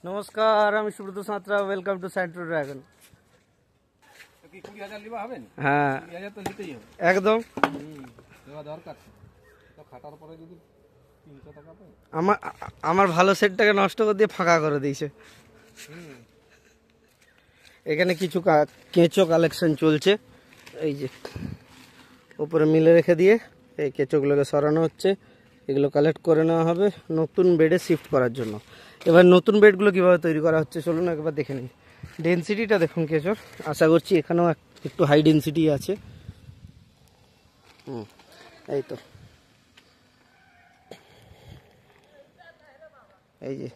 নমস্কার, আমি Subrata Santra. Welcome to Centra dragon. হ্যাঁ, একদম। আমার ভালো সেটটাকে নষ্ট করে দিয়ে ফাঁকা করে দিয়েছে। এখানে কিছু কেঁচো কালেকশন চলছে। এই যে উপরে মিলে রেখে দিয়ে এই কেঁচোগুলোকে সরানো হচ্ছে। এগুলো কালেক্ট করে নেওয়া হবে নতুন বেডে শিফট করার জন্য। এবার নতুন বেডগুলো কীভাবে তৈরি করা হচ্ছে চলুন একবার দেখে নিই। ডেনসিটিটা দেখুন কেঁচোর, আশা করছি এখানেও একটু হাই ডেনসিটি আছে। এই তো, এই যে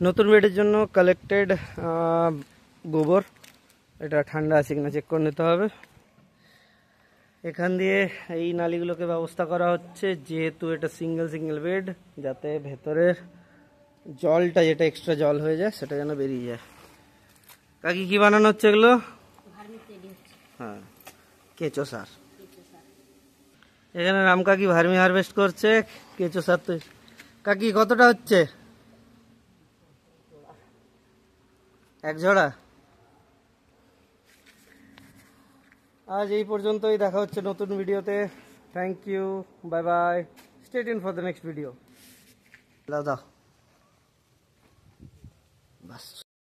নতুন বেডের জন্য কালেক্টেড গোবর, এটা ঠান্ডা আছে কিনা চেক করে নিতে হবে। এখান দিয়ে এই নালীগুলোকে ব্যবস্থা করা হচ্ছে, যেহেতু এটা সিঙ্গেল বেড, যাতে ভেতরের জলটা যেটা এক্সট্রা জল হয়ে যায় সেটা যেন বেরিয়ে যায়। কাকি কি বানানো হচ্ছে এগুলো? হ্যাঁ, কেঁচো সার। এখানে রাম কাকি ভার্মি হারভেস্ট করছে কেঁচো সার। তো কাকি কতটা হচ্ছে? এক ঝোড়া। আজ এই পর্যন্তই, দেখা হচ্ছে নতুন ভিডিওতে। Thank you, bye bye, stay tune for the next video. দাও দাও, বাস।